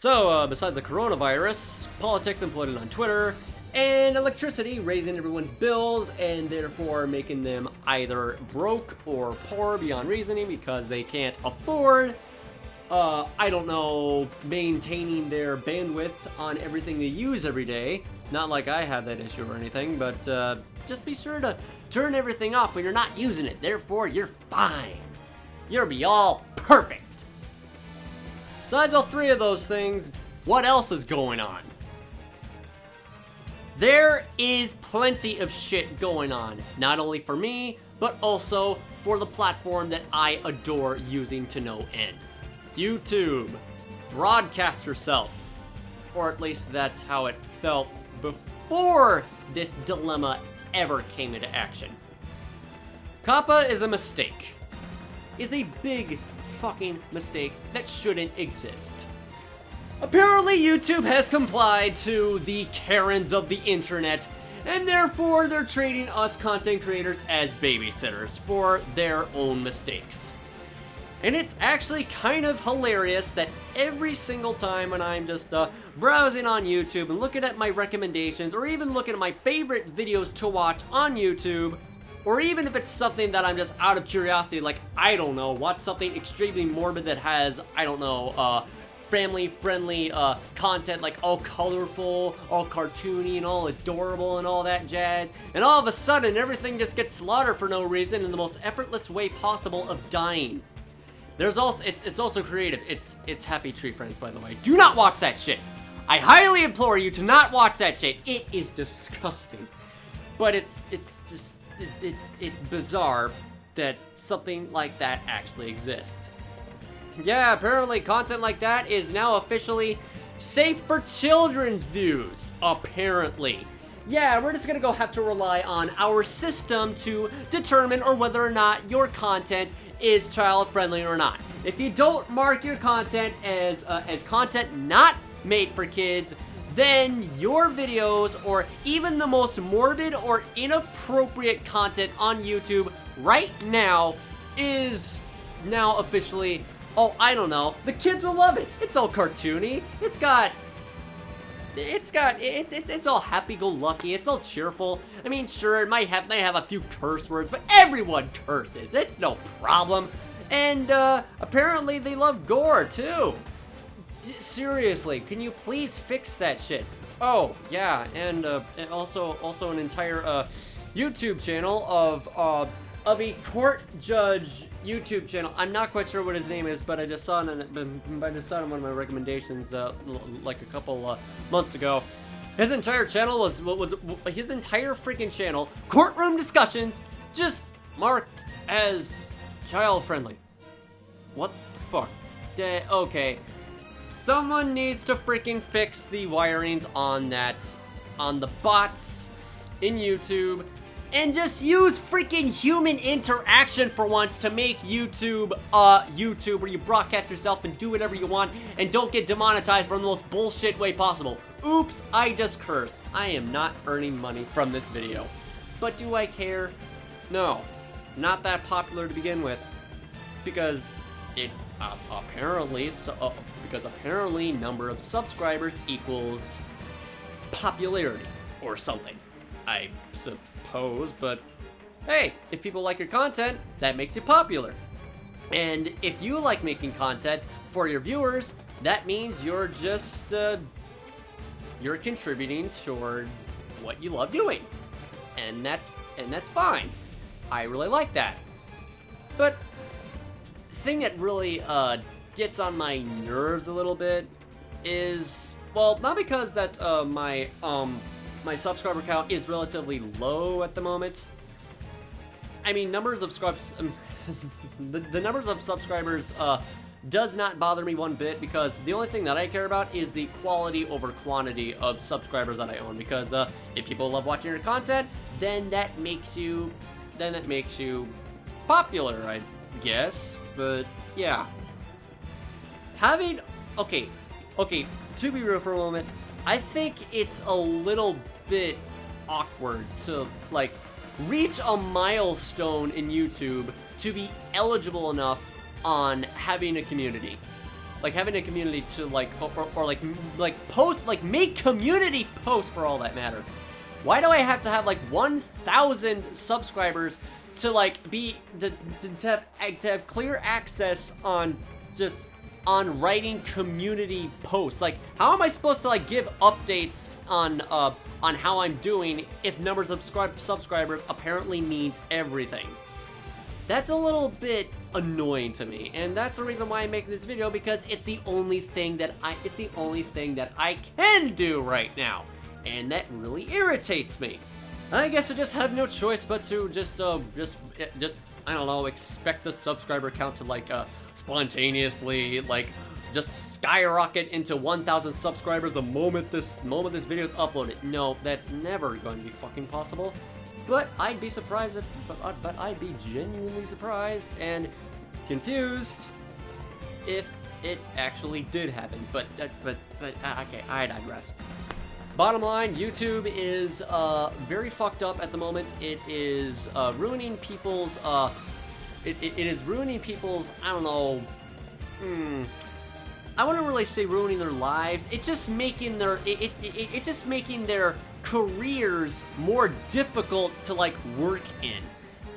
So, besides the coronavirus, politics imploded on Twitter, and electricity raising everyone's bills and therefore making them either broke or poor beyond reasoning because they can't afford, I don't know, maintaining their bandwidth on everything they use every day. Not like I have that issue or anything, but just be sure to turn everything off when you're not using it. Therefore, you're fine. You'll be all perfect. Besides all three of those things, what else is going on? There is plenty of shit going on, not only for me, but also for the platform that I adore using to no end. YouTube. Broadcast yourself. Or at least that's how it felt before this dilemma ever came into action. COPPA is a mistake. Is a big fucking mistake that shouldn't exist. Apparently YouTube has complied to the Karens of the internet, and therefore they're treating us content creators as babysitters for their own mistakes. And it's actually kind of hilarious that every single time when I'm just browsing on YouTube and looking at my recommendations, or even looking at my favorite videos to watch on YouTube, or even if it's something that I'm just out of curiosity, like, I don't know, watch something extremely morbid that has, I don't know, family-friendly content, like all colorful, all cartoony, and all adorable, and all that jazz, and all of a sudden, everything just gets slaughtered for no reason in the most effortless way possible of dying. There's also, it's also creative. It's Happy Tree Friends, by the way. Do not watch that shit. I highly implore you to not watch that shit. It is disgusting. But it's bizarre that something like that actually exists. Yeah, apparently content like that is now officially safe for children's views, apparently. Yeah, we're just gonna have to rely on our system to determine or whether or not your content is child-friendly or not. If you don't mark your content as content not made for kids, then your videos, or even the most morbid or inappropriate content on YouTube right now, is now officially, oh, I don't know, the kids will love it. It's all cartoony. It's all happy-go-lucky. It's all cheerful. I mean, sure, it might have a few curse words, but everyone curses. It's no problem. And apparently they love gore too. Seriously, can you please fix that shit? Oh yeah, and also an entire YouTube channel of a court judge YouTube channel. I'm not quite sure what his name is, but I just saw it in one of my recommendations like a couple months ago. His entire channel was his entire freaking channel, courtroom discussions, just marked as child friendly. What the fuck? Okay. Someone needs to freaking fix the wirings on the bots in YouTube, and just use freaking human interaction for once to make YouTube YouTube where you broadcast yourself and do whatever you want and don't get demonetized from the most bullshit way possible. Oops, I just cursed. I am not earning money from this video. But do I care? No. Not that popular to begin with. Because it apparently number of subscribers equals popularity or something, I suppose. But hey, if people like your content, that makes you popular. And if you like making content for your viewers, that means you're just you're contributing toward what you love doing, and that's fine. I really like that. But the thing that really gets on my nerves a little bit is, well, not because that my subscriber count is relatively low at the moment. I mean, numbers of the numbers of subscribers does not bother me one bit, because the only thing that I care about is the quality over quantity of subscribers that I own. Because if people love watching your content, then that makes you popular, I guess. But yeah, okay, to be real for a moment, I think it's a little bit awkward to like reach a milestone in YouTube to be eligible enough on having a community. like having a community to like, or like post, like make community posts for all that matter. Why do I have to have like 1,000 subscribers to like be, to have clear access on just on writing community posts? Like, how am I supposed to like give updates on how I'm doing if numbers of subscribers apparently means everything? That's a little bit annoying to me, and that's the reason why I'm making this video, because it's the only thing that I can do right now, and that really irritates me. I guess I just have no choice but to just I don't know, expect the subscriber count to like spontaneously like just skyrocket into 1,000 subscribers the moment this video is uploaded. No, that's never going to be fucking possible. But I'd be surprised if, but I'd be genuinely surprised and confused if it actually did happen. But okay, I digress. Bottom line, YouTube is very fucked up at the moment. It is ruining people's it is ruining people's, I don't know, I wouldn't really say ruining their lives. It's just making their it's just making their careers more difficult to like work in.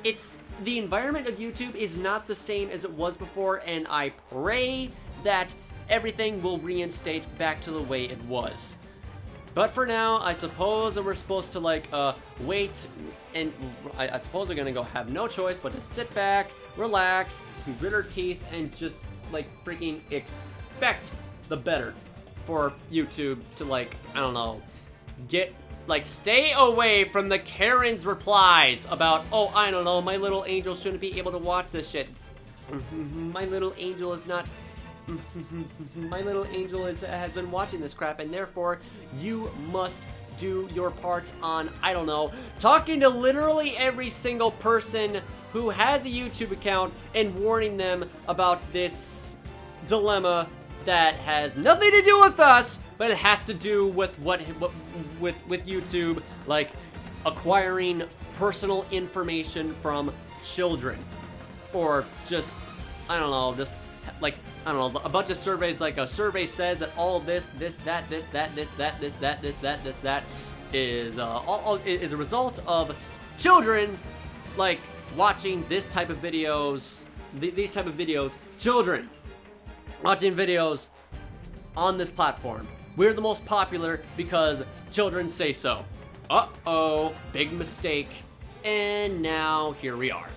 It's the environment of YouTube is not the same as it was before, and I pray that everything will reinstate back to the way it was. But for now, I suppose that we're supposed to like wait, and I suppose we're gonna go have no choice but to sit back, relax, grit our teeth, and just like freaking expect the better for YouTube to like, I don't know, get like stay away from the Karen's replies about, oh, I don't know, my little angel shouldn't be able to watch this shit. My little angel is not. My little angel has been watching this crap, and therefore you must do your part on, I don't know, talking to literally every single person who has a YouTube account and warning them about this dilemma that has nothing to do with us, but it has to do with with YouTube, like acquiring personal information from children, or just, I don't know, just like, I don't know, a bunch of surveys, like a survey says that all this is is a result of children like watching this type of videos, these type of videos, children watching videos on this platform. We're the most popular because children say so. Uh-oh, big mistake. And now here we are.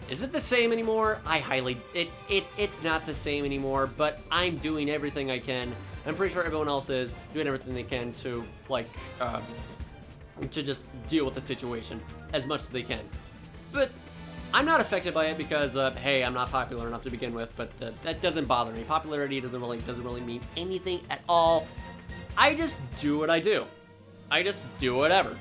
Is it the same anymore? It's not the same anymore, but I'm doing everything I can. I'm pretty sure everyone else is doing everything they can to, like, to just deal with the situation as much as they can. But I'm not affected by it because, hey, I'm not popular enough to begin with, but that doesn't bother me. Popularity doesn't really mean anything at all. I just do what I do. I just do whatever.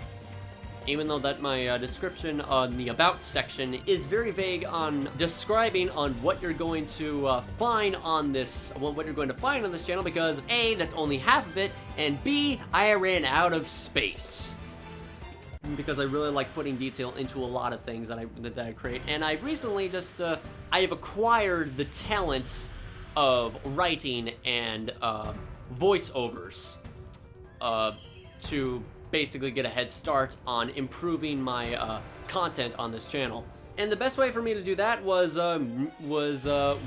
Even though that my description on the About section is very vague on describing on what you're going to find on this, what you're going to find on this channel, because A, that's only half of it, and B, I ran out of space. Because I really like putting detail into a lot of things that I create, and I recently just I have acquired the talent of writing and voiceovers to basically get a head start on improving my content on this channel. And the best way for me to do that was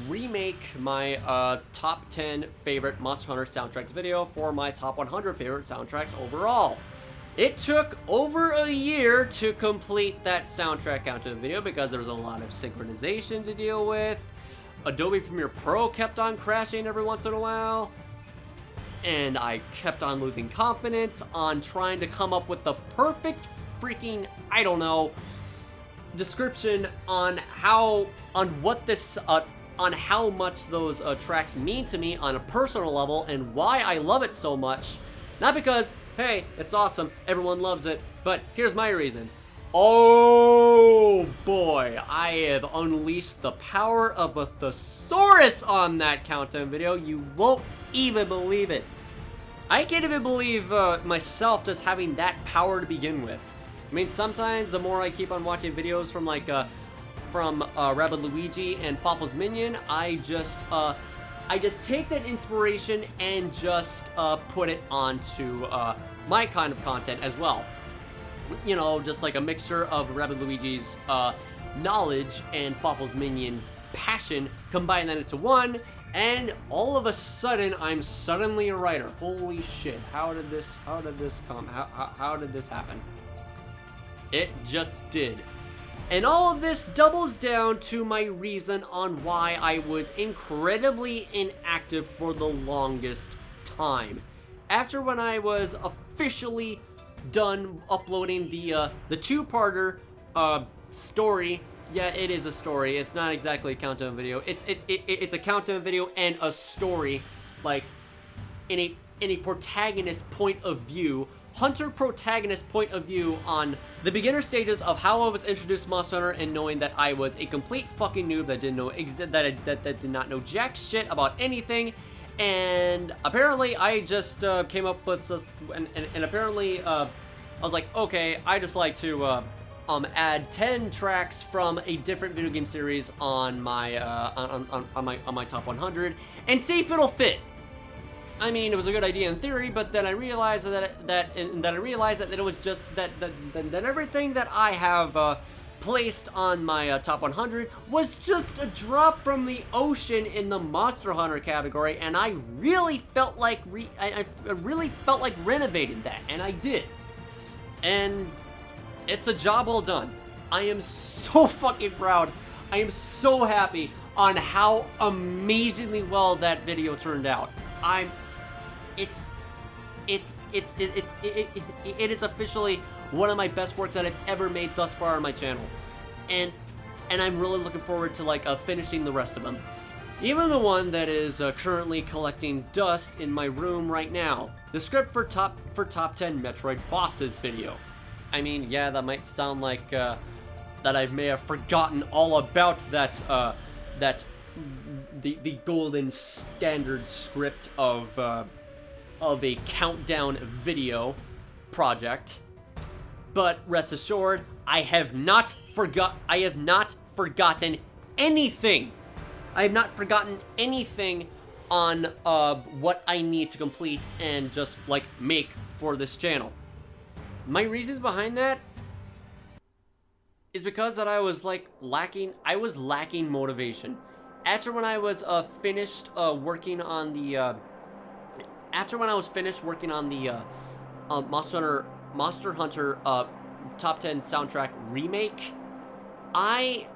remake my top 10 favorite Monster Hunter soundtracks video for my top 100 favorite soundtracks overall. It took over a year to complete that soundtrack content video because there was a lot of synchronization to deal with. Adobe Premiere Pro kept on crashing every once in a while, and I kept on losing confidence on trying to come up with the perfect freaking, I don't know, description on how much those tracks mean to me on a personal level and why I love it so much. Not because, hey, it's awesome, everyone loves it, but here's my reasons. Oh boy, I have unleashed the power of a thesaurus on that countdown video. You won't even believe it. I can't even believe myself just having that power to begin with. I mean, sometimes the more I keep on watching videos from like Rabbid Luigi and Fawful's Minion, I just I just take that inspiration and just put it onto my kind of content as well. You know, just like a mixture of Rabbid Luigi's knowledge and Fawful's Minions' passion, combine that into one, and all of a sudden, I'm suddenly a writer. Holy shit, how did this come? How did this happen? It just did. And all of this doubles down to my reason on why I was incredibly inactive for the longest time. After when I was officially done uploading the two-parter story. Yeah, it is a story. It's not exactly a countdown video. It's a countdown video and a story, like in a protagonist point of view, Hunter protagonist point of view on the beginner stages of how I was introduced to Monster Hunter, and knowing that I was a complete fucking noob that didn't know that did not know jack shit about anything. And apparently I just came up with and apparently I was like, okay, I just like to add 10 tracks from a different video game series on my on my top 100 and see if it'll fit. I mean, it was a good idea in theory, but then I realized that it was just that everything that I have placed on my top 100 was just a drop from the ocean in the Monster Hunter category, and I really felt like I really felt like renovating that, and I did. And it's a job well done. I am so fucking proud. I am so happy on how amazingly well that video turned out. It is officially one of my best works that I've ever made thus far on my channel, and I'm really looking forward to like finishing the rest of them. Even the one that is currently collecting dust in my room right now, the script for top 10 Metroid bosses video. I mean, yeah, that might sound like that I may have forgotten all about that the golden standard script of a countdown video project, but rest assured, I have not forgotten anything. I have not forgotten anything on what I need to complete and just like make for this channel. My reasons behind that is because that I was lacking motivation. After when I was finished working on the Monster Hunter Top 10 soundtrack remake, I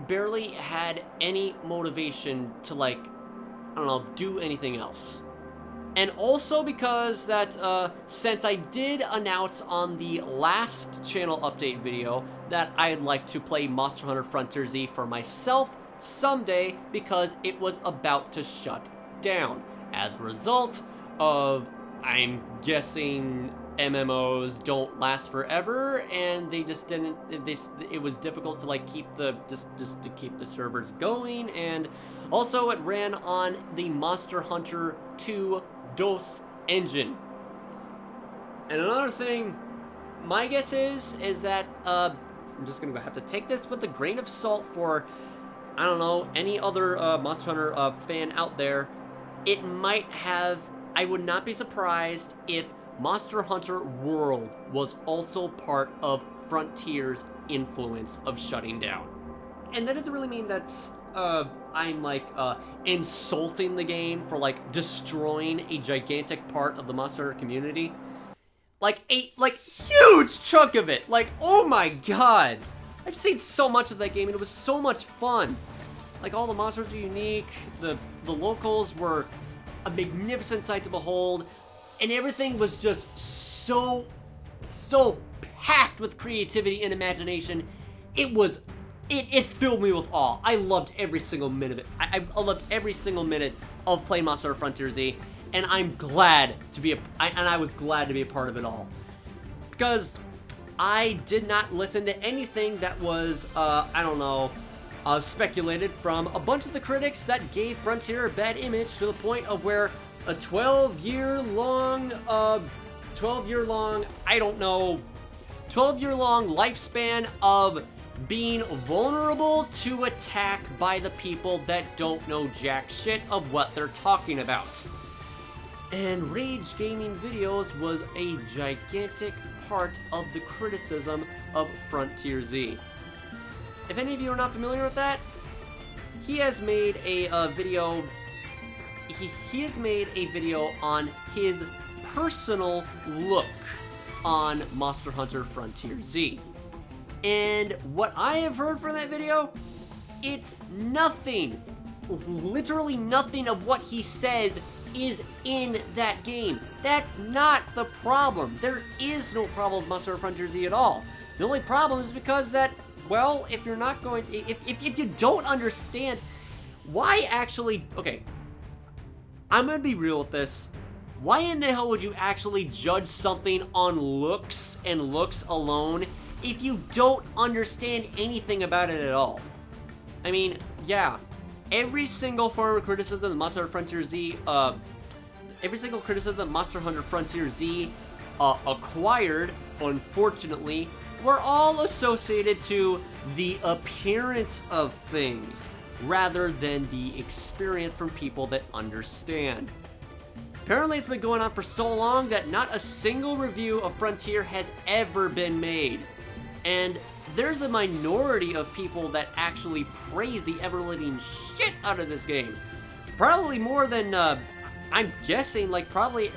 barely had any motivation to do anything else. And also because that since I did announce on the last channel update video that I'd like to play Monster Hunter Frontier Z for myself someday, because it was about to shut down. As a result of, I'm guessing, MMOs don't last forever, and they just didn't. It was difficult to keep the keep the servers going, and also it ran on the Monster Hunter 2 DOS engine. And another thing, my guess is that I'm just gonna have to take this with a grain of salt for, I don't know, any other Monster Hunter fan out there. It might have. I would not be surprised if Monster Hunter World was also part of Frontier's influence of shutting down. And that doesn't really mean that I'm insulting the game for destroying a gigantic part of the Monster Hunter community. Huge chunk of it. Oh my god. I've seen so much of that game, and it was so much fun. All the monsters are unique, the locals were a magnificent sight to behold, and everything was just so packed with creativity and imagination. It filled me with awe. I loved every single minute of it. I loved every single minute of playing Monster Hunter Frontier Z, and I was glad to be a part of it all. Because I did not listen to anything that was, speculated from a bunch of the critics that gave Frontier a bad image, to the point of where a 12-year long lifespan of being vulnerable to attack by the people that don't know jack shit of what they're talking about. And rage gaming videos was a gigantic part of the criticism of Frontier Z. If any of you are not familiar with that, he has made a video. He has made a video on his personal look on Monster Hunter Frontier Z. And what I have heard from that video, it's nothing, literally nothing of what he says is in that game. That's not the problem. There is no problem with Monster Hunter Frontier Z at all. The only problem is because that, well, if you're not going, if you don't understand why actually, okay, I'm gonna be real with this. Why in the hell would you actually judge something on looks and looks alone if you don't understand anything about it at all? I mean, yeah, every single form of criticism of Monster Hunter Frontier Z, every single criticism that Monster Hunter Frontier Z acquired, unfortunately, were all associated to the appearance of things rather than the experience from people that understand. Apparently it's been going on for so long that not a single review of Frontier has ever been made. And there's a minority of people that actually praise the ever-living shit out of this game. Probably more than, I'm guessing, like probably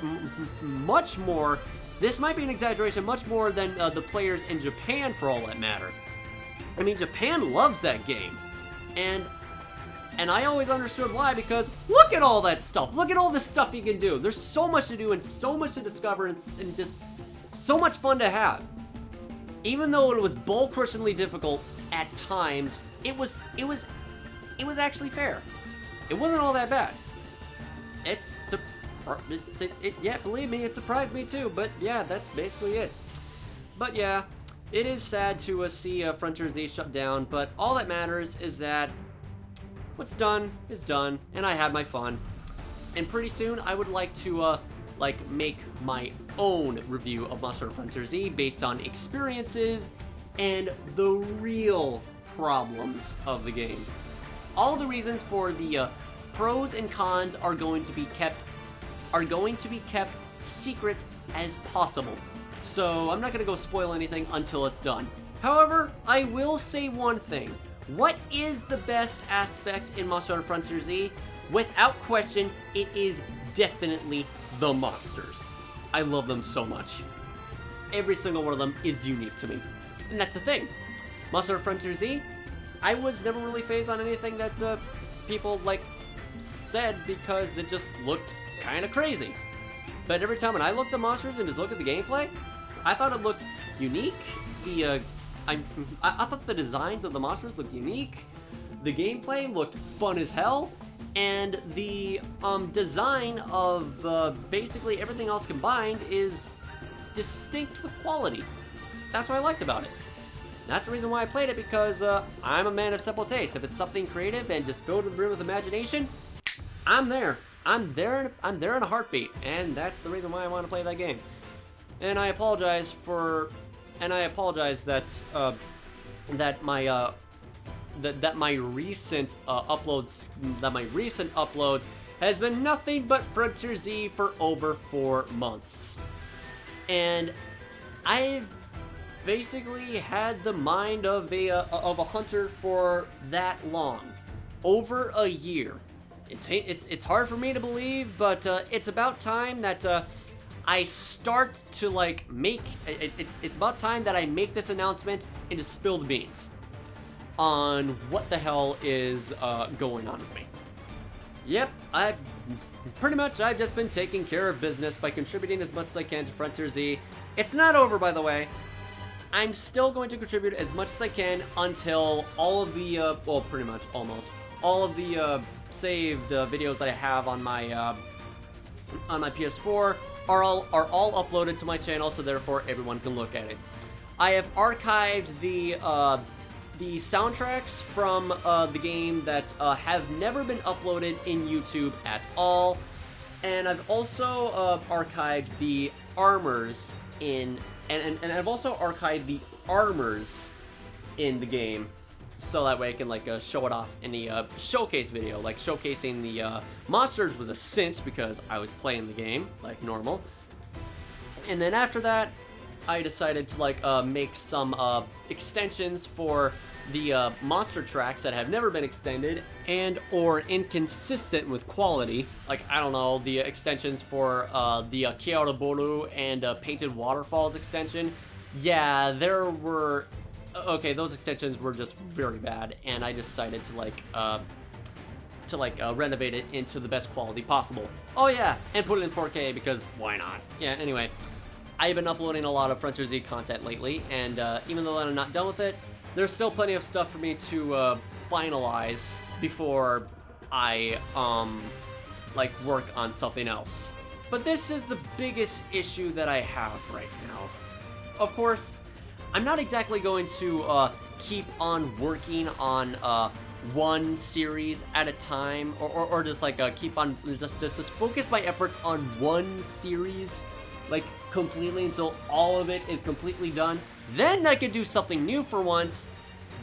much more, this might be an exaggeration, much more than the players in Japan for all that matter. I mean, Japan loves that game. And I always understood why, because look at all that stuff. Look at all the stuff you can do. There's so much to do and so much to discover and just so much fun to have. Even though it was bull-crushingly difficult at times, it was actually fair. It wasn't all that bad. Yeah, believe me, it surprised me too, but yeah, that's basically it. But yeah, it is sad to see Frontier Z shut down, but all that matters is that what's done is done, and I had my fun. And pretty soon, I would like to, make my own review of Monster Hunter Frontier Z based on experiences and the real problems of the game. All the reasons for the pros and cons are going to be kept secret as possible. So I'm not going to go spoil anything until it's done. However, I will say one thing. What is the best aspect in Monster Hunter Frontier Z? Without question, it is definitely the monsters. I love them so much. Every single one of them is unique to me. And that's the thing. Monster Hunter Frontier Z, I was never really fazed on anything that people said because it just looked kind of crazy. But every time when I looked at the monsters and just looked at the gameplay, I thought it looked unique. I thought the designs of the monsters looked unique. The gameplay looked fun as hell. And the design of basically everything else combined is distinct with quality. That's what I liked about it. That's the reason why I played it, because I'm a man of simple taste. If it's something creative and just filled to the brim with imagination, I'm there. I'm there in a heartbeat, and that's the reason why I want to play that game. And I apologize that my recent uploads has been nothing but Frontier Z for over 4 months. And I've basically had the mind of a hunter for that long, over a year. It's hard for me to believe, but it's about time that I start to it's about time that I make this announcement and just spill the beans on what the hell is going on with me. Yep, I've just been taking care of business by contributing as much as I can to Frontier Z. It's not over, by the way. I'm still going to contribute as much as I can until all of the, pretty much, almost, all of the saved videos that I have on my PS4 are all uploaded to my channel, so therefore everyone can look at it. I have archived the soundtracks from the game that have never been uploaded in YouTube at all, and I've also archived the armors and I've also archived the armors in the game, so that way I can like show it off in the showcase video. Like showcasing the monsters was a cinch because I was playing the game like normal. And then after that, I decided to like make some extensions for the monster tracks that have never been extended and or inconsistent with quality. Like, I don't know, the extensions for the Keaoraboru and Painted Waterfalls extension. Yeah, there were... Okay, those extensions were just very bad, and I decided to renovate it into the best quality possible. Oh yeah, and put it in 4K because why not? Yeah, anyway. I've been uploading a lot of Frontier Z content lately, and even though I'm not done with it, there's still plenty of stuff for me to finalize before I like work on something else. But this is the biggest issue that I have right now. Of course, I'm not exactly going to keep on working on one series at a time, or just like keep on just focus my efforts on one series like completely until all of it is completely done. Then I could do something new for once.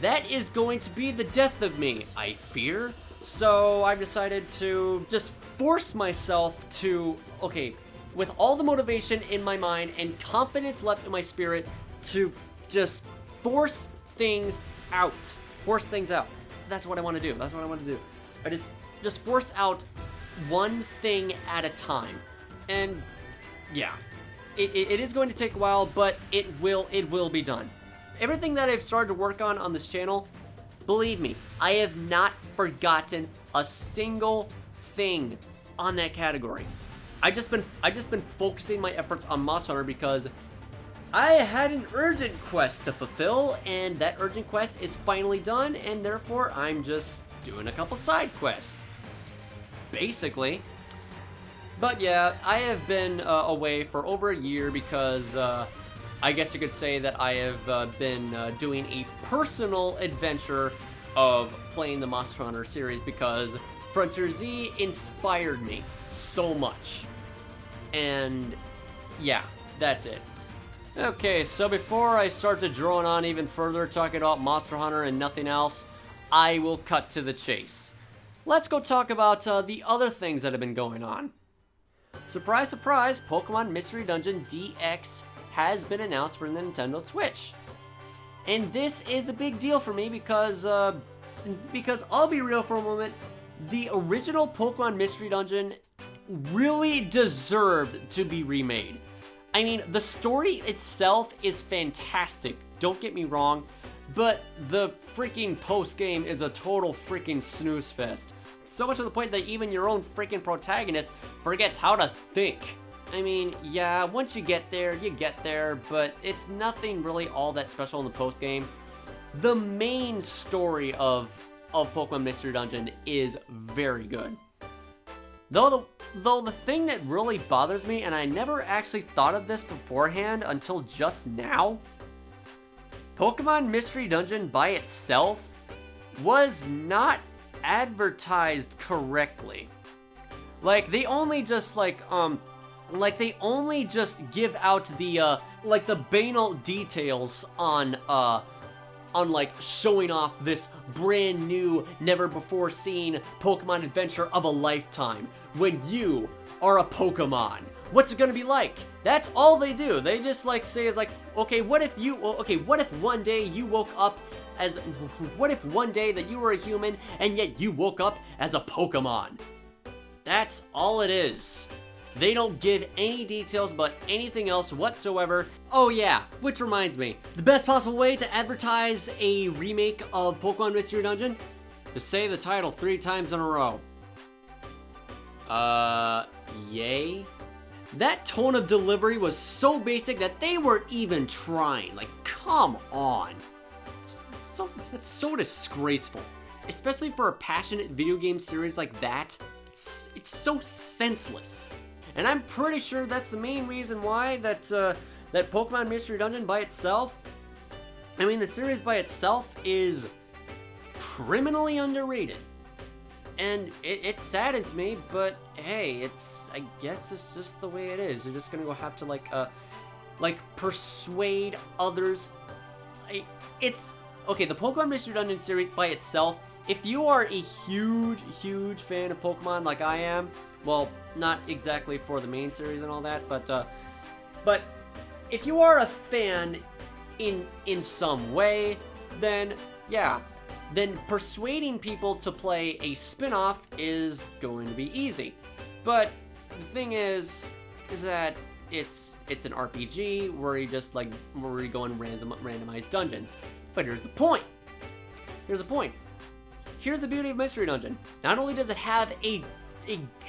That is going to be the death of me, I fear. So I've decided to just force myself to, okay, with all the motivation in my mind and confidence left in my spirit, to just force things out. Force things out. That's what I want to do. That's what I want to do. I just force out one thing at a time. And yeah, it is going to take a while, but it will be done. Everything that I've started to work on this channel, believe me, I have not forgotten a single thing on that category. I've just been focusing my efforts on Monster Hunter because I had an urgent quest to fulfill, and that urgent quest is finally done, and therefore I'm just doing a couple side quests, basically. But yeah, I have been away for over a year because I guess you could say that I have been doing a personal adventure of playing the Monster Hunter series because Frontier Z inspired me so much. And yeah, that's it. Okay, so before I start to drone on even further talking about Monster Hunter and nothing else, I will cut to the chase. Let's go talk about the other things that have been going on. Surprise, surprise, Pokemon Mystery Dungeon DX has been announced for the Nintendo Switch. And this is a big deal for me because I'll be real for a moment, the original Pokemon Mystery Dungeon really deserved to be remade. I mean, the story itself is fantastic, don't get me wrong, but the freaking post-game is a total freaking snooze fest. So much to the point that even your own freaking protagonist forgets how to think. I mean, yeah, once you get there, but it's nothing really all that special in the post-game. The main story of Pokemon Mystery Dungeon is very good. Though the thing that really bothers me, and I never actually thought of this beforehand until just now, Pokemon Mystery Dungeon by itself was not advertised correctly. Like, they only just they only just give out the the banal details on like showing off this brand new, never before seen Pokemon adventure of a lifetime when you are a Pokemon. What's it gonna be like? That's all they do. They just like say is like, okay, what if one day you woke up as, what if one day that you were a human and yet you woke up as a Pokemon? That's all it is. They don't give any details about anything else whatsoever. Oh yeah, which reminds me, the best possible way to advertise a remake of Pokemon Mystery Dungeon is say the title 3 times in a row. Yay? That tone of delivery was so basic that they weren't even trying. Like, come on. That's so disgraceful. Especially for a passionate video game series like that. It's so senseless. And I'm pretty sure that's the main reason why that Pokemon Mystery Dungeon by itself, I mean, the series by itself is criminally underrated. And it saddens me, but hey, I guess it's just the way it is. You're just gonna go have to like persuade others. It's okay, the Pokemon Mystery Dungeon series by itself, if you are a huge fan of Pokemon like I am, well, not exactly for the main series and all that, but if you are a fan in some way, then yeah, then persuading people to play a spin-off is going to be easy. But the thing is that it's an RPG where you go in randomized dungeons. But here's the point. Here's the beauty of Mystery Dungeon. Not only does it have a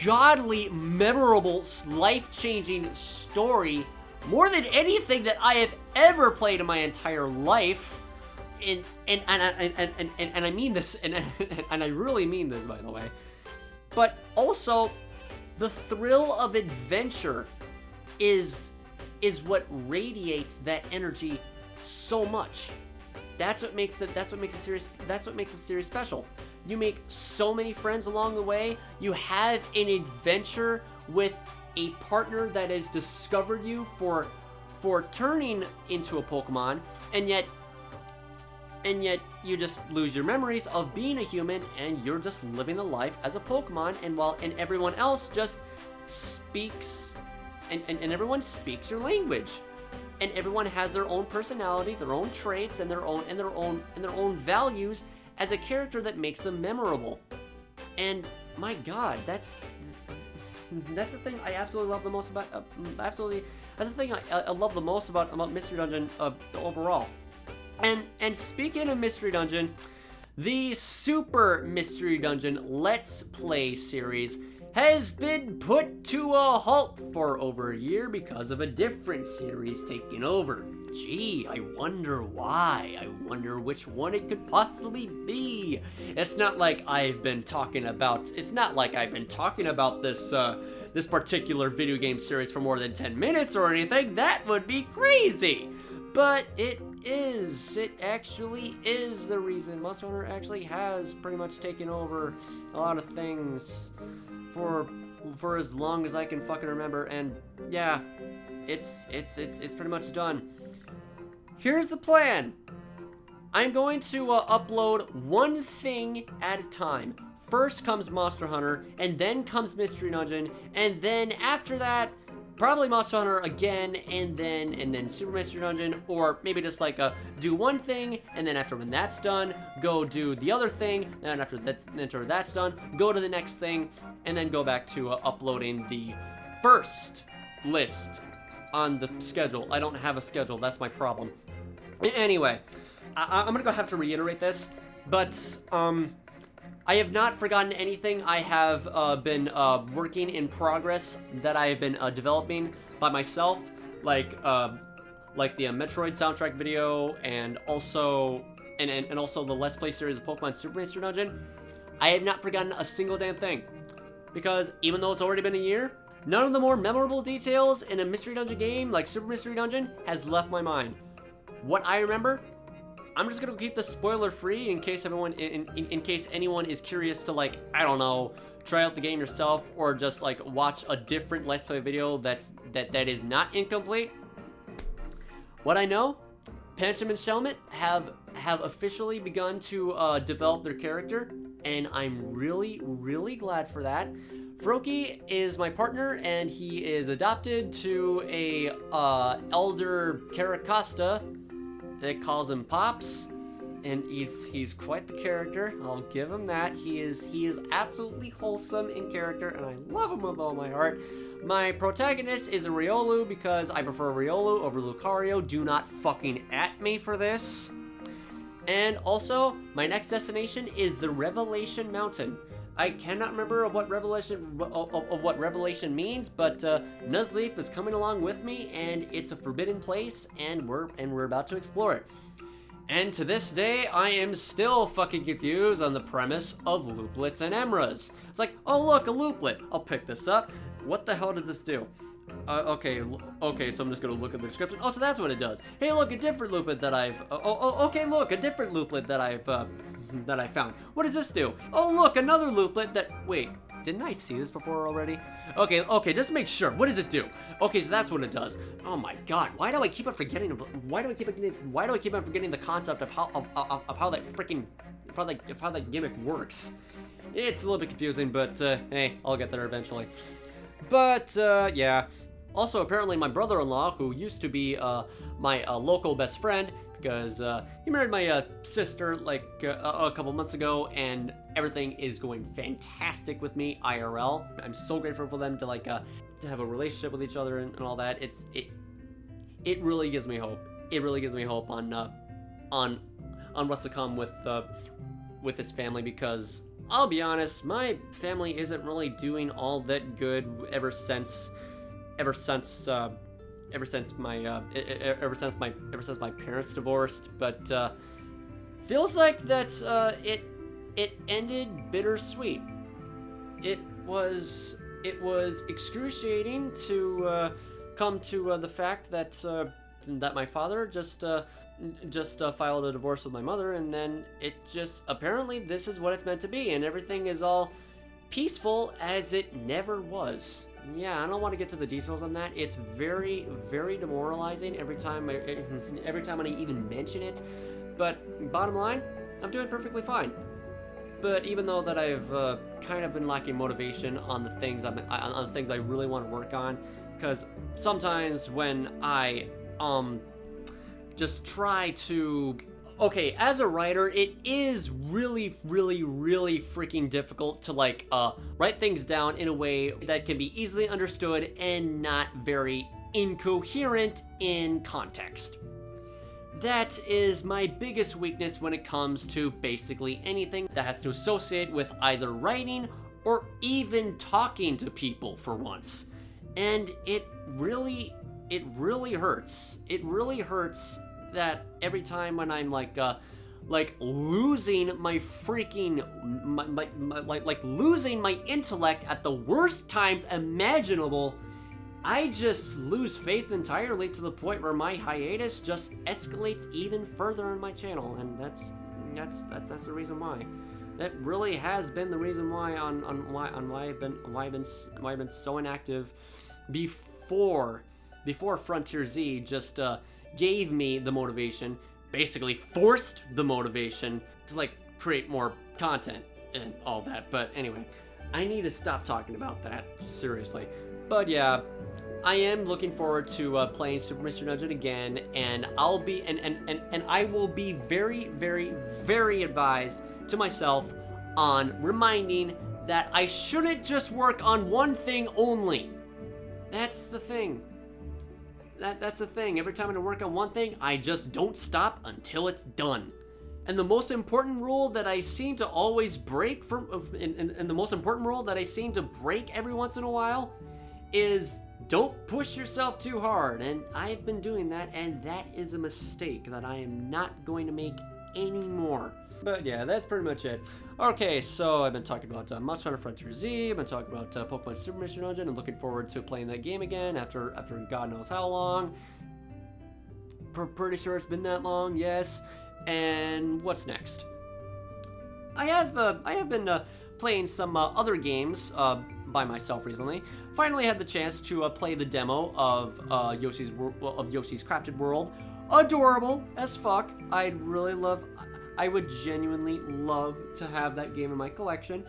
godly, memorable, life-changing story, more than anything that I have ever played in my entire life, and I mean this, and I really mean this, by the way, but also the thrill of adventure is what radiates that energy so much. That's what makes a series special. You make so many friends along the way. You have an adventure with a partner that has discovered you for turning into a Pokemon, and yet you just lose your memories of being a human, and you're just living the life as a Pokemon, and everyone else just speaks, and everyone speaks your language, and everyone has their own personality, their own traits, and their own values as a character that makes them memorable. And my God, that's the thing I absolutely love the most about that's the thing I love the most about Mystery Dungeon overall. And speaking of Mystery Dungeon, the Super Mystery Dungeon Let's Play series has been put to a halt for over a year because of a different series taking over. Gee, I wonder why. I wonder which one it could possibly be. It's not like I've been talking about this this particular video game series for more than 10 minutes or anything. That would be crazy. But it actually is the reason. Monster Hunter actually has pretty much taken over a lot of things for as long as I can fucking remember, and yeah, it's pretty much done. Here's the plan. I'm going to upload one thing at a time. First comes Monster Hunter, and then comes Mystery Dungeon, and then after that, probably Monster Hunter again, and then Super Mystery Dungeon, or maybe just do one thing, and then after when that's done, go do the other thing, and after that's done, go to the next thing, and then go back to uploading the first list on the schedule. I don't have a schedule, that's my problem. Anyway, I'm gonna have to reiterate this, but I have not forgotten anything. I have been working in progress that I have been developing by myself, like the Metroid soundtrack video, and also the Let's Play series of Pokemon Super Mystery Dungeon. I have not forgotten a single damn thing, because even though it's already been a year, none of the more memorable details in a Mystery Dungeon game like Super Mystery Dungeon has left my mind. What I remember, I'm just gonna keep this spoiler free in case in case anyone is curious to, I don't know, try out the game yourself, or just watch a different Let's Play video that is not incomplete. What I know, Pancham and Shelmet have officially begun to develop their character, and I'm really glad for that. Froakie is my partner, and he is adopted to a elder Caracosta that calls him Pops, and he's quite the character. I'll give him that. He is absolutely wholesome in character, and I love him with all my heart. My protagonist is a Riolu because I prefer Riolu over Lucario. Do not fucking at me for this. And also, my next destination is the Revelation Mountain. I cannot remember what Revelation means, but Nuzleaf is coming along with me, and it's a forbidden place, and we're about to explore it. And to this day, I am still fucking confused on the premise of Looplets and Emras. It's like, oh look, a Looplet. I'll pick this up. What the hell does this do? Okay, so I'm just gonna look at the description. Oh, so that's what it does. Hey, look, a different Looplet that I've. Okay, look, a different Looplet that I found. What does this do? Oh, look, another Looplet that. Wait, Didn't I see this before already? Okay, just make sure. What does it do? Okay, so that's what it does. Oh my god, why do I keep on forgetting? Why do I keep on forgetting the concept of how that freaking how that gimmick works? It's a little bit confusing, but hey, I'll get there eventually. But yeah. Also, apparently, my brother-in-law, who used to be my local best friend, because he married my sister like a couple months ago, and everything is going fantastic with me IRL. I'm so grateful for them to like to have a relationship with each other and all that. It really gives me hope. It really gives me hope on what's to come with this family, because I'll be honest, my family isn't really doing all that good ever since my parents divorced. But feels like that it ended bittersweet. It was excruciating to come to the fact that my father just filed a divorce with my mother, and then it just apparently this is what it's meant to be, and everything is all peaceful as it never was. Yeah, I don't want to get to the details on that. It's very, very demoralizing every time I even mention it. But bottom line, I'm doing perfectly fine. But even though that I've kind of been lacking motivation on the things on the things I really want to work on, because sometimes when I just try to. Okay, as a writer, it is really, really, really freaking difficult to like write things down in a way that can be easily understood and not very incoherent in context. That is my biggest weakness when it comes to basically anything that has to associate with either writing or even talking to people for once. And it really hurts. It really hurts that every time when I'm like losing my freaking losing my intellect at the worst times imaginable, I just lose faith entirely to the point where my hiatus just escalates even further on my channel, and that's the reason why. That really has been the reason why why I've been so inactive before Frontier Z just gave me the motivation, basically forced the motivation to like create more content and all that. But anyway, I need to stop talking about that, seriously. But yeah, I am looking forward to playing Super Mystery Dungeon again, and I'll be and I will be very, very, very advised to myself on reminding that I shouldn't just work on one thing only. That's the thing. That's the thing. Every time I work on one thing, I just don't stop until it's done. And the most important rule that I seem to always break and the most important rule that I seem to break every once in a while is don't push yourself too hard. And I've been doing that, and that is a mistake that I am not going to make anymore. But yeah, that's pretty much it. Okay, so I've been talking about Monster Hunter Frontier Z, I've been talking about Pokemon Super Mystery Dungeon, and looking forward to playing that game again after God knows how long. Pretty sure it's been that long, yes. And what's next? I have been playing some other games by myself recently. Finally had the chance to play the demo of Yoshi's Crafted World. Adorable as fuck. I would genuinely love to have that game in my collection.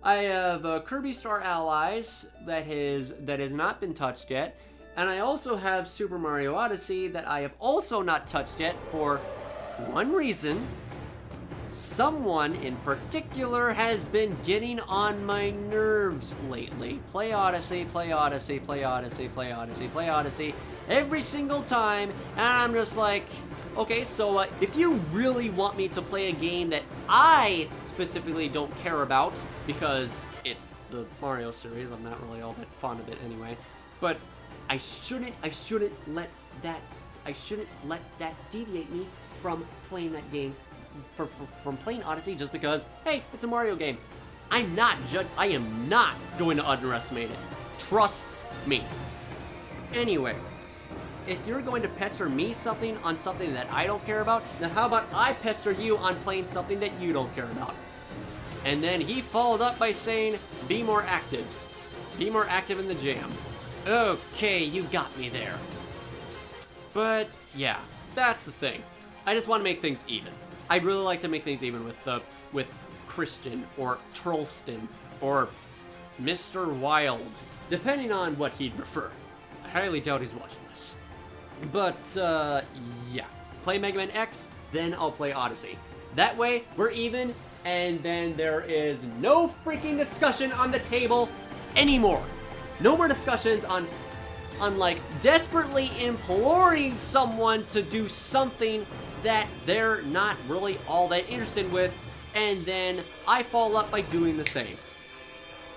I have Kirby Star Allies that has not been touched yet, and I also have Super Mario Odyssey that I have also not touched yet for one reason. Someone in particular has been getting on my nerves lately. Play Odyssey, play Odyssey, play Odyssey, play Odyssey, play Odyssey, every single time, and I'm just like, okay, so if you really want me to play a game that I specifically don't care about, because it's the Mario series, I'm not really all that fond of it anyway, but I shouldn't let that deviate me from playing that game, from playing Odyssey just because, hey, it's a Mario game. I am not going to underestimate it. Trust me. Anyway, if you're going to pester me on something that I don't care about, then how about I pester you on playing something that you don't care about? And then he followed up by saying, Be more active. Be more active in the jam. Okay, you got me there. But yeah, that's the thing. I just want to make things even. I'd really like to make things even with Christian or Turlston or Mr. Wild, depending on what he'd prefer. I highly doubt he's watching this. But yeah, play Mega Man X, then I'll play Odyssey. That way, we're even, and then there is no freaking discussion on the table anymore. No more discussions on like desperately imploring someone to do something that they're not really all that interested with, and then I follow up by doing the same.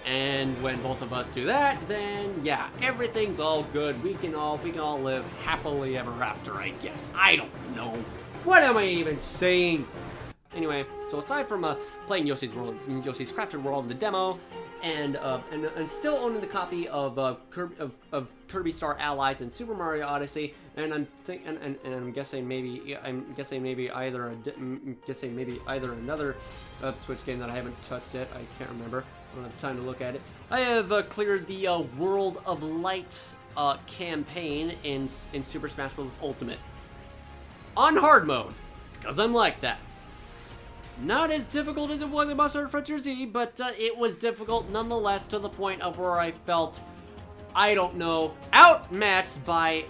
And when both of us do that, then yeah, everything's all good. We can all live happily ever after, I guess. I don't know. What am I even saying? Anyway, so aside from playing Yoshi's Crafted World in the demo, and still owning the copy of Kirby Star Allies and Super Mario Odyssey, and I'm guessing maybe either another Switch game that I haven't touched yet. I can't remember. I don't have time to look at it. I have cleared the World of Light campaign in Super Smash Bros. Ultimate on hard mode, because I'm like that. Not as difficult as it was in Monster Hunter Frontier Z, but it was difficult nonetheless, to the point of where I felt, I don't know, outmatched by,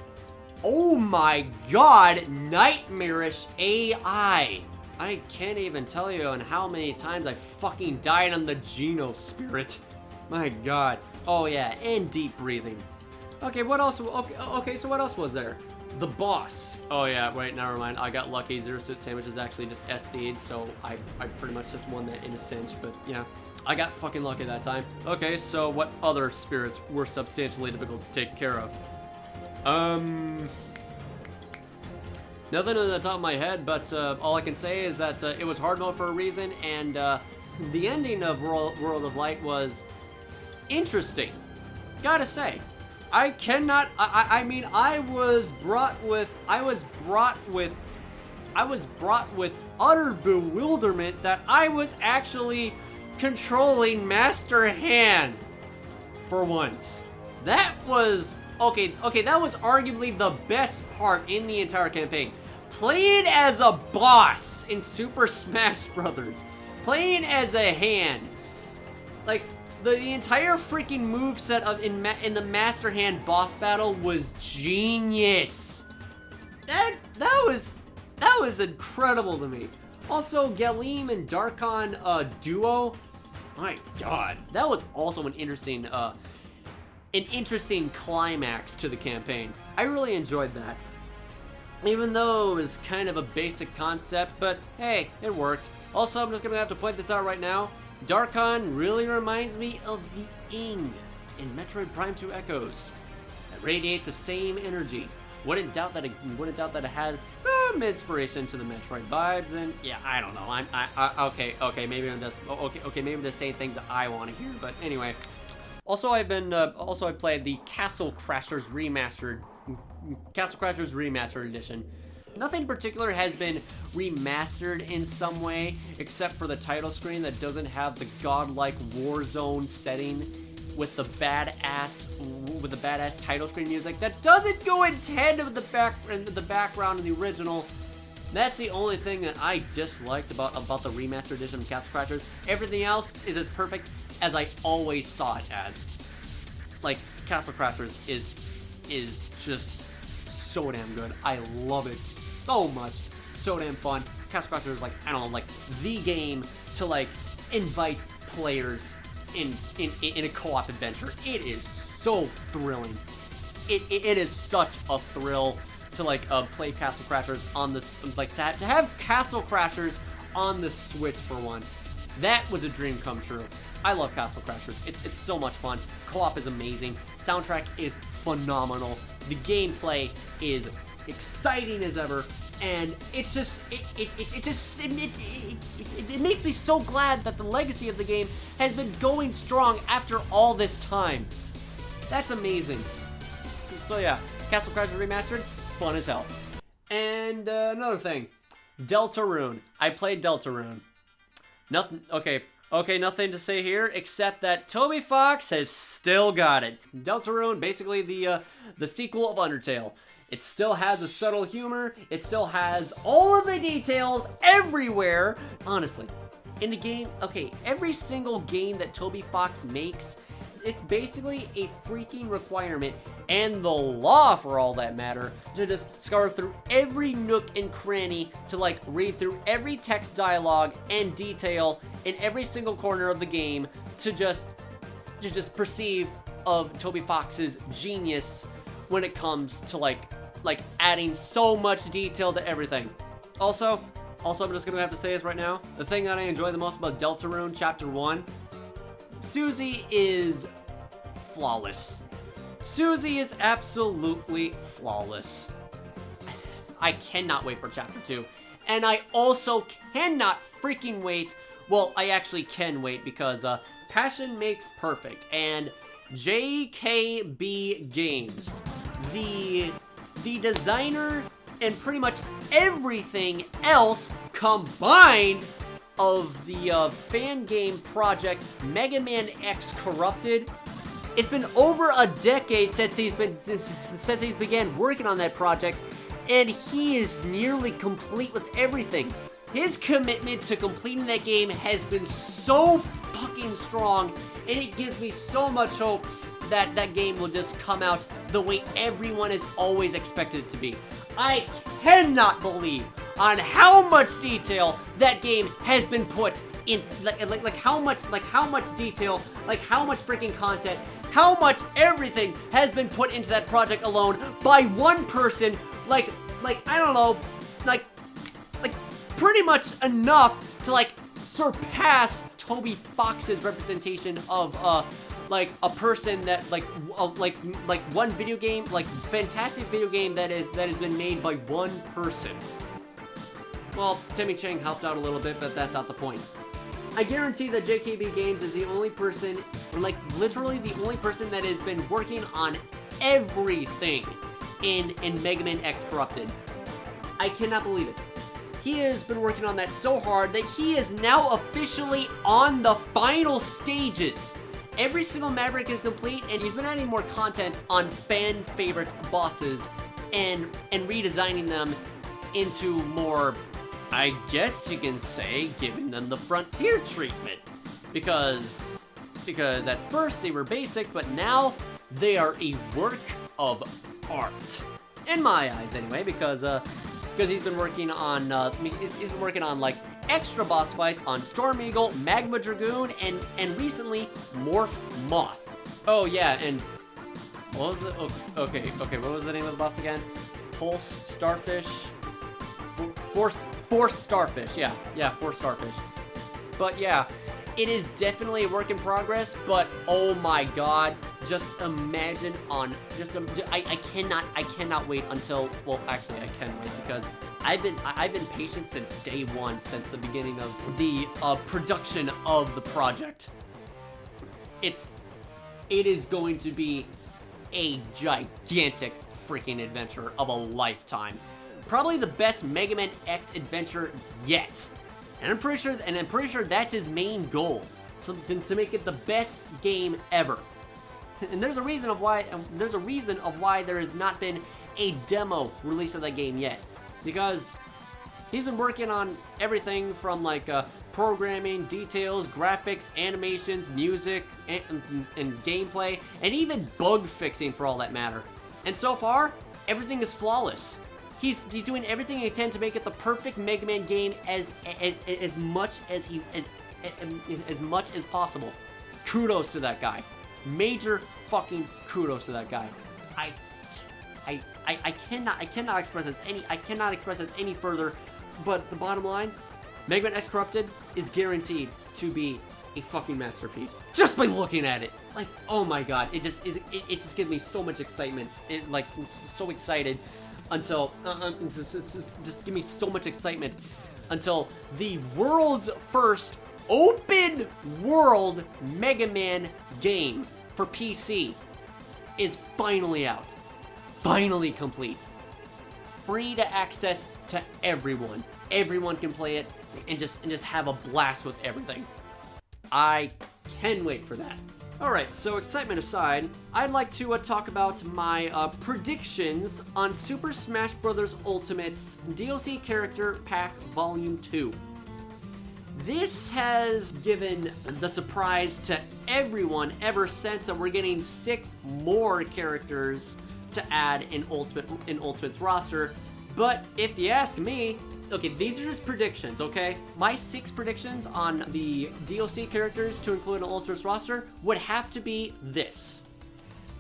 oh my god, nightmarish AI. I can't even tell you on how many times I fucking died on the Geno Spirit. My god. Oh yeah, and deep breathing. Okay, what else? Okay, so what else was there? The boss. Oh yeah, wait, never mind. I got lucky. Zero Suit Sandwich is actually just SD'd, so I pretty much just won that in a cinch, but yeah. I got fucking lucky that time. Okay, so what other spirits were substantially difficult to take care of? Nothing on the top of my head, but all I can say is that it was hard mode for a reason, and the ending of World of Light was interesting. Gotta say. I cannot, I mean, I was brought with utter bewilderment that I was actually controlling Master Hand for once. That was, okay, that was arguably the best part in the entire campaign. Playing as a boss in Super Smash Brothers. Playing as a hand. Like, the entire freaking moveset of in the Master Hand boss battle was genius. That was incredible to me. Also, Galim and Darkon duo. My god, that was also an interesting climax to the campaign. I really enjoyed that. Even though it was kind of a basic concept, but hey, it worked. Also, I'm just gonna have to point this out right now. Darkon really reminds me of the Ing in Metroid Prime 2 Echoes. It radiates the same energy. Wouldn't doubt that it has some inspiration to the Metroid vibes, and yeah, I don't know. Okay, maybe I'm just saying things that I want to hear, but anyway. Also, I played the Castle Crashers Remastered Edition. Nothing in particular has been remastered in some way, except for the title screen that doesn't have the godlike Warzone setting with the badass title screen music that doesn't go in tandem with the background in the original. That's the only thing that I disliked about the remastered edition of Castle Crashers. Everything else is as perfect as I always saw it as. Like, Castle Crashers is just so damn good. I love it so much. So damn fun. Castle Crashers is like, I don't know, like the game to like invite players in a co-op adventure. It is so thrilling. It is such a thrill to like play Castle Crashers on this, like to have Castle Crashers on the Switch for once. That was a dream come true. I love Castle Crashers. It's so much fun. Co-op is amazing. Soundtrack is phenomenal. The gameplay is exciting as ever, and it's just it makes me so glad that the legacy of the game has been going strong after all this time. That's amazing. So yeah, Castle Crashers Remastered, fun as hell. And another thing, Deltarune. I played Deltarune. Nothing. Okay, Okay, nothing to say here except that Toby Fox has still got it. Deltarune, basically the sequel of Undertale. It still has a subtle humor. It still has all of the details everywhere. Honestly, in the game, okay, every single game that Toby Fox makes, it's basically a freaking requirement, and the law for all that matter, to just scour through every nook and cranny, to like read through every text dialogue and detail in every single corner of the game, to just perceive of Toby Fox's genius when it comes to like adding so much detail to everything. Also, I'm just gonna have to say this right now. The thing that I enjoy the most about Deltarune Chapter 1, Susie is flawless. Susie is absolutely flawless. I cannot wait for Chapter 2. And I also cannot freaking wait. Well, I actually can wait because passion makes perfect. And JKB Games, the designer and pretty much everything else combined of the fan game project MegaMan X Corrupted. It's been over a decade since he's began working on that project, and he is nearly complete with everything. His commitment to completing that game has been so fucking strong, and it gives me so much hope that that game will just come out the way everyone has always expected it to be. I cannot believe on how much detail that game has been put in, like how much detail, like how much freaking content, how much everything has been put into that project alone by one person, like I don't know, like pretty much enough to like surpass Toby Fox's representation of like a person that like one video game, like fantastic video game that has been made by one person. Well, Timmy Chang helped out a little bit, but that's not the point. I guarantee that JKB Games is the only person, like literally the only person that has been working on everything in MegaMan X Corrupted. I cannot believe it. He has been working on that so hard that he is now officially on the final stages. Every single Maverick is complete, and he's been adding more content on fan favorite bosses and redesigning them into more, I guess you can say, giving them the frontier treatment. Because at first they were basic, but now they are a work of art. In my eyes, anyway, because he's been working on like extra boss fights on Storm Eagle, Magma Dragoon, and recently Morph Moth. Oh yeah, and what was it? Okay, what was the name of the boss again? Pulse Starfish, Force Starfish. Yeah, Force Starfish. But yeah, it is definitely a work in progress. But oh my god, just imagine on I cannot wait until, well, actually I can wait because I've been patient since day one, since the beginning of the production of the project. It is going to be a gigantic freaking adventure of a lifetime. Probably the best Mega Man X adventure yet. And I'm pretty sure that's his main goal, to make it the best game ever. And there's a reason of why there has not been a demo release of that game yet. Because he's been working on everything from like programming, details, graphics, animations, music, and gameplay, and even bug fixing for all that matter. And so far, everything is flawless. He's doing everything he can to make it the perfect Mega Man game as much as possible. Kudos to that guy. Major fucking kudos to that guy. I cannot express this any further, but the bottom line, Mega Man X Corrupted is guaranteed to be a fucking masterpiece just by looking at it. Like, oh my god, it just gives me so much excitement. I'm so excited until just give me so much excitement until the world's first open world Mega Man game for PC is finally out. Finally complete. Free to access to everyone. Everyone can play it and just have a blast with everything. I can wait for that. Alright, so excitement aside, I'd like to talk about my predictions on Super Smash Bros. Ultimate's DLC Character Pack Volume 2. This has given the surprise to everyone ever since that we're getting 6 more characters to add in Ultimate's roster. But if you ask me, okay, these are just predictions, okay? My 6 predictions on the DLC characters to include an Ultimate's roster would have to be this.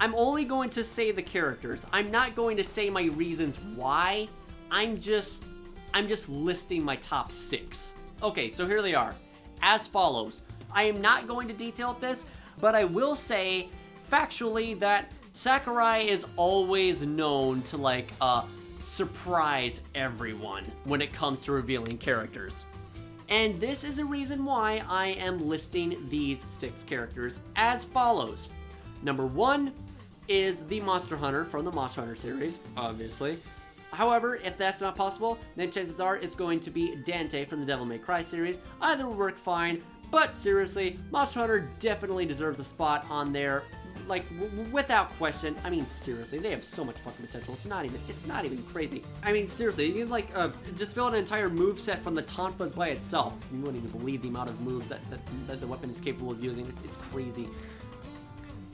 I'm only going to say the characters. I'm not going to say my reasons why. I'm just listing my top 6. Okay, so here they are. As follows. I am not going to detail this, but I will say factually that Sakurai is always known to like surprise everyone when it comes to revealing characters. And this is a reason why I am listing these 6 characters as follows. Number 1 is the Monster Hunter from the Monster Hunter series, obviously. However, if that's not possible, then chances are it's going to be Dante from the Devil May Cry series. Either will work fine, but seriously, Monster Hunter definitely deserves a spot on there, like, without question. I mean, seriously, they have so much fucking potential. It's not even crazy. I mean, seriously, you can, like, just fill an entire moveset from the Tonfas by itself. You wouldn't even believe the amount of moves that the weapon is capable of using. It's crazy.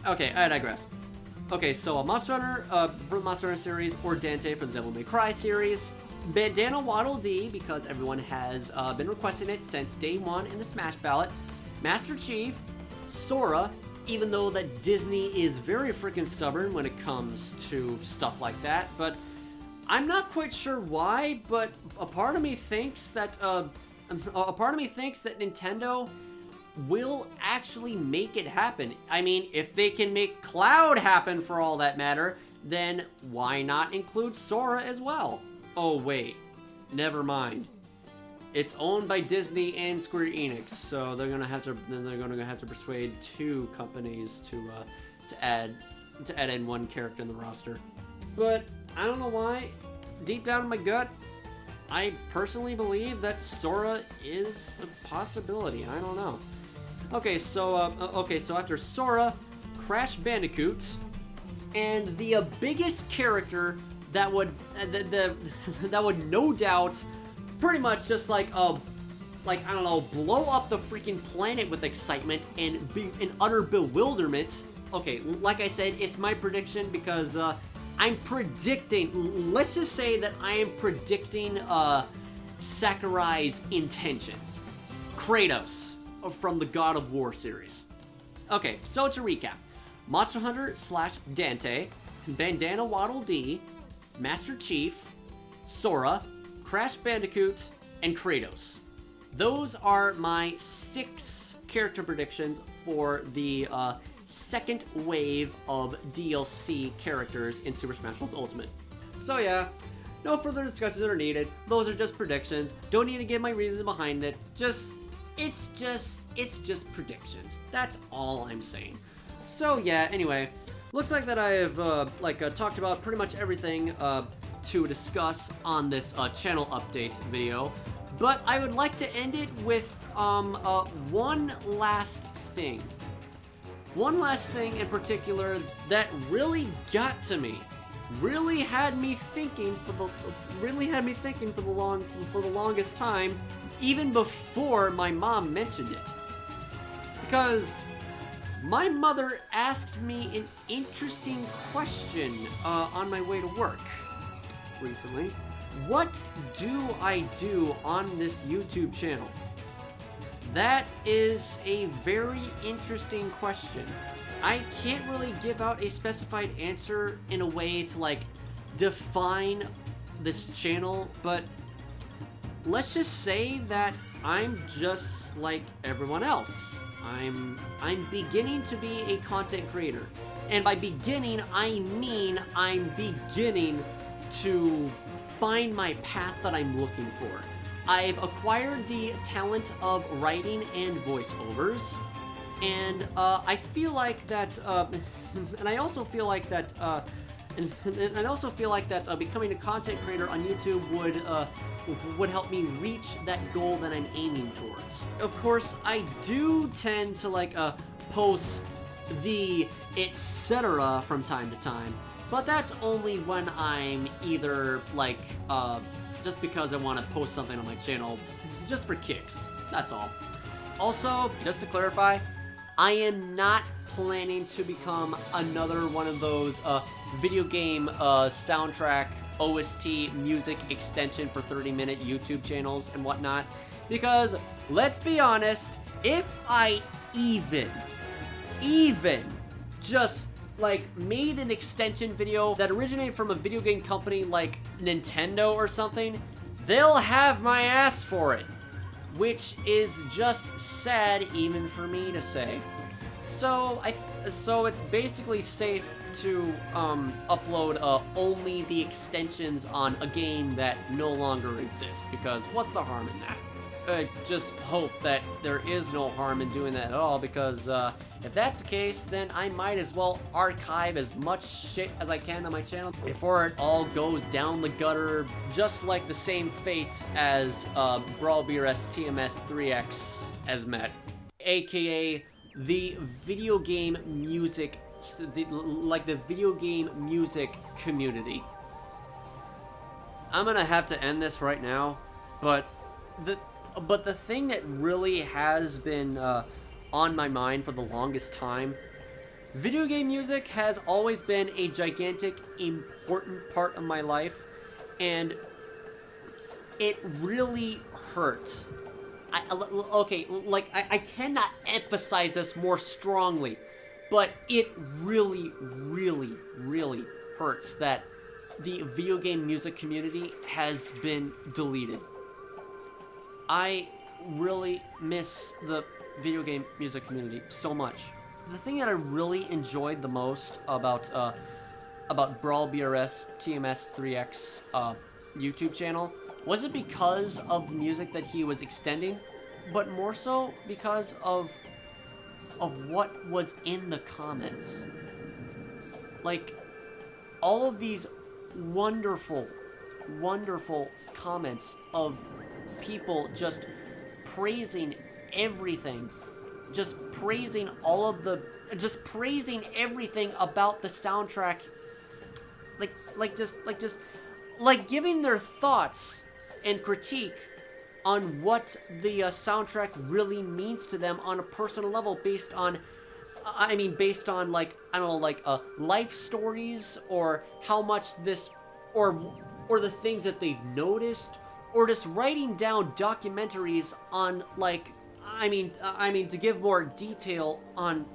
Okay, I digress. Okay, so Monster Hunter for the Monster Hunter series, or Dante for the Devil May Cry series. Bandana Waddle Dee, because everyone has been requesting it since day 1 in the Smash ballot. Master Chief, Sora, even though that Disney is very freaking stubborn when it comes to stuff like that, but I'm not quite sure why, but a part of me thinks that Nintendo will actually make it happen. I mean, if they can make Cloud happen for all that matter, then why not include Sora as well? Oh wait, never mind. It's owned by Disney and Square Enix, so they're gonna have to persuade 2 companies to add in 1 character in the roster. But I don't know why. Deep down in my gut, I personally believe that Sora is a possibility. I don't know. Okay, so after Sora, Crash Bandicoot, and the biggest character that would no doubt pretty much just like I don't know, blow up the freaking planet with excitement and be in utter bewilderment. Okay, like I said, it's my prediction because I'm predicting. Let's just say that I am predicting Sakurai's intentions. Kratos from the God of War series. Okay, so to recap, Monster Hunter / Dante, Bandana Waddle Dee, Master Chief, Sora, Crash Bandicoot, and Kratos. Those are my 6 character predictions for the second wave of DLC characters in Super Smash Bros. Ultimate. So yeah, no further discussions are needed. Those are just predictions. Don't need to give my reasons behind it. It's just predictions. That's all I'm saying. So yeah, anyway, looks like that I have talked about pretty much everything to discuss on this channel update video. But I would like to end it with one last thing. One last thing in particular that really got to me. Really had me thinking for the longest time, even before my mom mentioned it. Because my mother asked me an interesting question on my way to work recently. What do I do on this YouTube channel? That is a very interesting question. I can't really give out a specified answer in a way to define this channel, but let's just say that I'm just like everyone else. I'm beginning to be a content creator. And by beginning, I mean I'm beginning to find my path that I'm looking for. I've acquired the talent of writing and voiceovers, and I feel like that, and I also feel like that And I also feel like that becoming a content creator on YouTube would help me reach that goal that I'm aiming towards. Of course, I do tend to like post the etc. from time to time, but that's only when I'm either like just because I want to post something on my channel just for kicks. That's all. Also, just to clarify, I am not planning to become another one of those video game soundtrack OST music extension for 30-minute YouTube channels and whatnot, because let's be honest, if I even just like made an extension video that originated from a video game company like Nintendo or something, they'll have my ass for it, which is just sad even for me to say. So it's basically safe to upload only the extensions on a game that no longer exists, because what's the harm in that? I just hope that there is no harm in doing that at all, because if that's the case, then I might as well archive as much shit as I can on my channel before it all goes down the gutter, just like the same fate as BrawlBRSTMs3 X has met, aka the video game music, the video game music community. I'm gonna have to end this right now, but the thing that really has been on my mind for the longest time, video game music has always been a gigantic, important part of my life, and it really hurt. I cannot emphasize this more strongly, but it really, really, really hurts that the video game music community has been deleted. I really miss the video game music community so much. The thing that I really enjoyed the most about BrawlBRSTMs3 X YouTube channel wasn't because of the music that he was extending, but more so because of what was in the comments. Like, all of these wonderful, wonderful comments of people just praising everything, just praising everything about the soundtrack, like giving their thoughts and critique on what the soundtrack really means to them on a personal level, based on like, I don't know, like life stories, or how much this, or the things that they've noticed, or just writing down documentaries on, like, I mean to give more detail on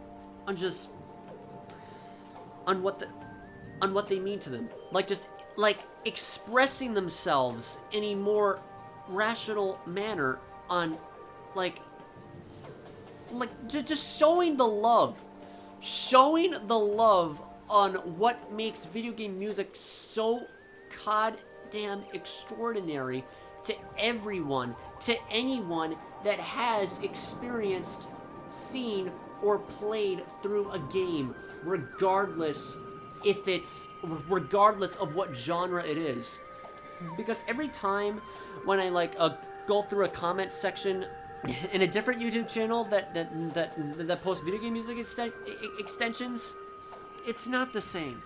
what they mean to them, like just like expressing themselves in a more rational manner on just showing the love on what makes video game music so goddamn extraordinary to everyone, to anyone that has experienced, seen, or played through a game, regardless of what genre it is. Because every time when I go through a comment section in a different YouTube channel that posts video game music extensions, it's not the same.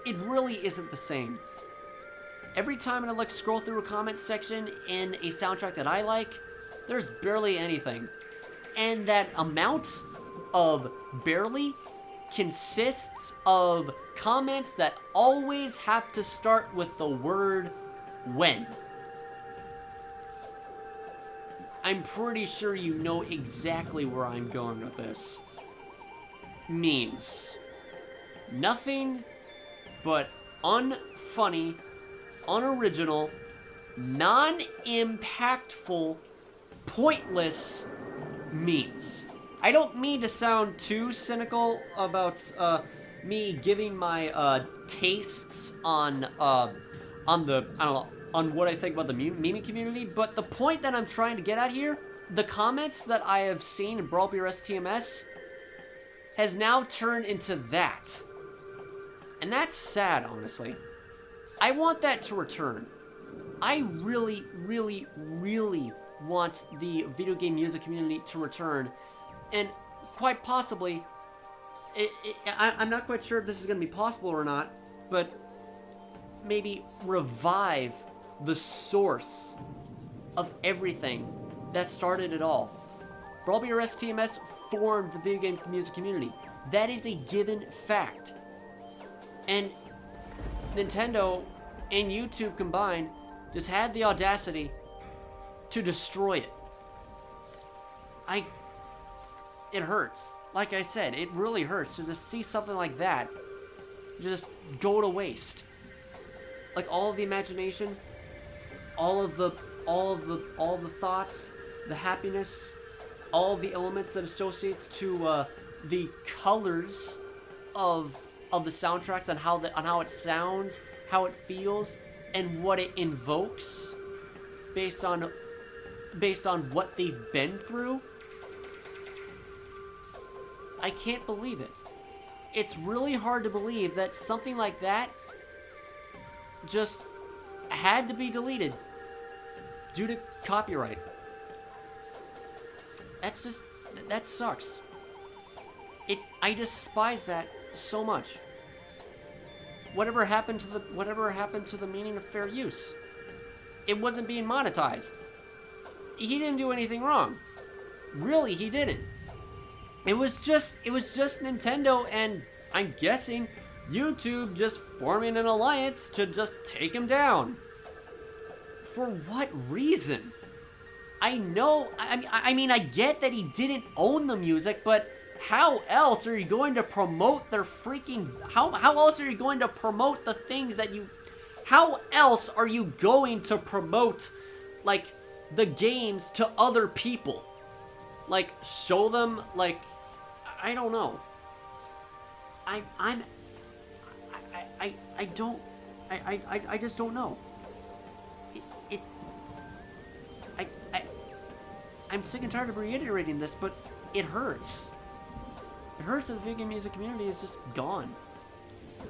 It really isn't the same. Every time I scroll through a comment section in a soundtrack that I like, there's barely anything. And that amount of barely consists of comments that always have to start with the word when. I'm pretty sure you know exactly where I'm going with this. Memes. Nothing but unfunny, unoriginal, non-impactful, pointless memes. I don't mean to sound too cynical about me giving my tastes on what I think about the meme community, but the point that I'm trying to get at here, the comments that I have seen in BrawlBRSTMs has now turned into that. And that's sad, honestly. I want that to return. I really, really, really want the video game music community to return. And quite possibly, I'm not quite sure if this is going to be possible or not, but maybe revive the source of everything that started it all. BrawlBRSTMs formed the video game music community. That is a given fact. And Nintendo and YouTube combined just had the audacity to destroy it. It hurts. Like I said, it really hurts to just see something like that just go to waste. Like all of the imagination, all of the thoughts, the happiness, all of the elements that associates to the colors of the soundtracks and how it sounds, how it feels, and what it invokes based on what they've been through. I can't believe it. It's really hard to believe that something like that just had to be deleted due to copyright. That sucks. I despise that so much. Whatever happened to the meaning of fair use? It wasn't being monetized. He didn't do anything wrong. Really, he didn't. It was just Nintendo and, I'm guessing, YouTube just forming an alliance to just take him down. For what reason? I know, I mean, I get that he didn't own the music, but how else are you going to promote their freaking, how else are you going to promote the things that you, how else are you going to promote, like, the games to other people? Like, show them, like, I don't know. I just don't know. I'm sick and tired of reiterating this, but it hurts. It hurts that the video game music community is just gone.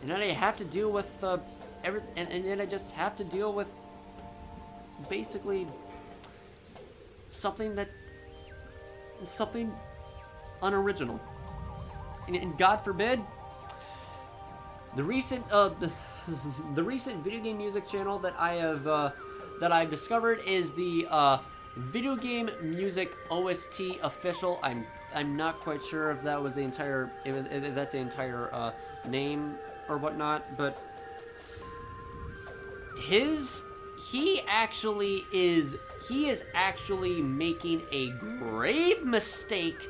And then I have to deal with everything, and then I just have to deal with basically something unoriginal. And God forbid, the recent the recent video game music channel that I've discovered is the Video Game Music OST Official. I'm not quite sure if that was the entire, if that's the entire name or whatnot, but he is actually making a grave mistake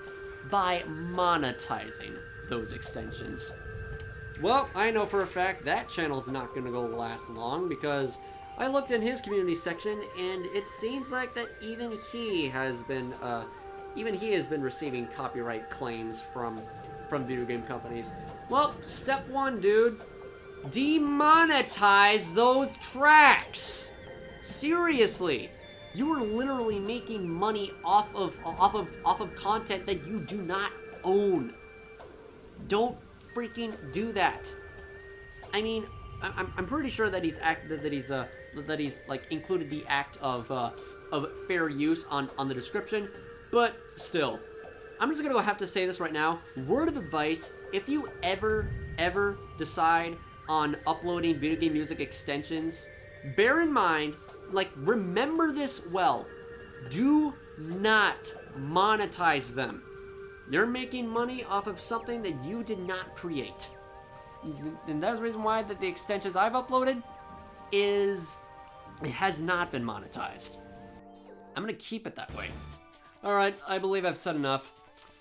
by monetizing those extensions. Well, I know for a fact that channel's not gonna go last long, because I looked in his community section and it seems like that even he has been receiving copyright claims from video game companies. Well, step one, dude. Demonetize those tracks. Seriously. You are literally making money off of content that you do not own. Don't freaking do that. I mean, I'm pretty sure that he's like included the act of fair use on the description, but still, I'm just gonna have to say this right now. Word of advice: if you ever decide on uploading video game music extensions, bear in mind, like, remember this well. Do not monetize them. You're making money off of something that you did not create. And that's the reason why that the extensions I've uploaded it has not been monetized. I'm gonna keep it that way. Alright, I believe I've said enough.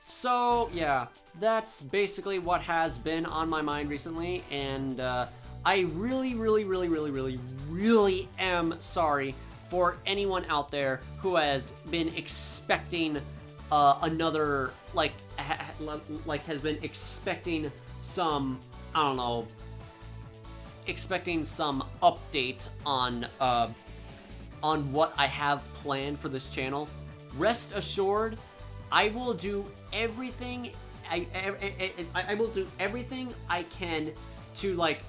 So, yeah, that's basically what has been on my mind recently, and I really am sorry for anyone out there who has been expecting another, like, has been expecting some, I don't know, expecting some update on what I have planned for this channel. Rest assured, I will do everything I will do everything I can to, like,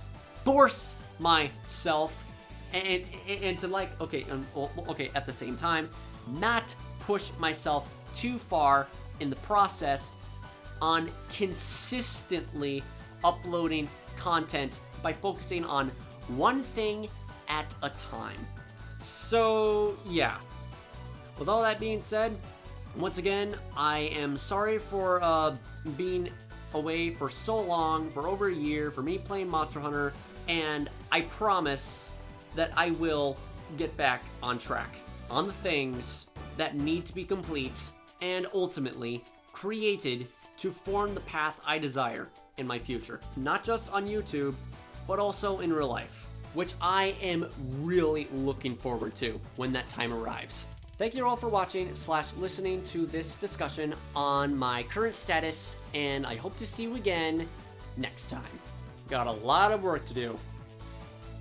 force myself and to like, okay, at the same time, not push myself too far in the process on consistently uploading content by focusing on one thing at a time. So yeah, with all that being said, once again, I am sorry for being away for so long, for over a year, for me playing Monster Hunter, and I promise that I will get back on track on the things that need to be complete and ultimately created to form the path I desire in my future. Not just on YouTube, but also in real life, which I am really looking forward to when that time arrives. Thank you all for watching / listening to this discussion on my current status, and I hope to see you again next time. Got a lot of work to do.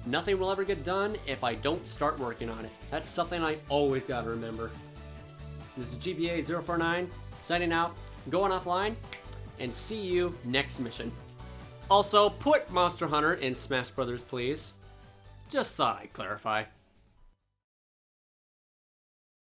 Nothing will ever get done if I don't start working on it. That's something I always gotta remember. This is GBA 049, signing out, going offline, and see you next mission. Also, put Monster Hunter in Smash Brothers, please. Just thought I'd clarify.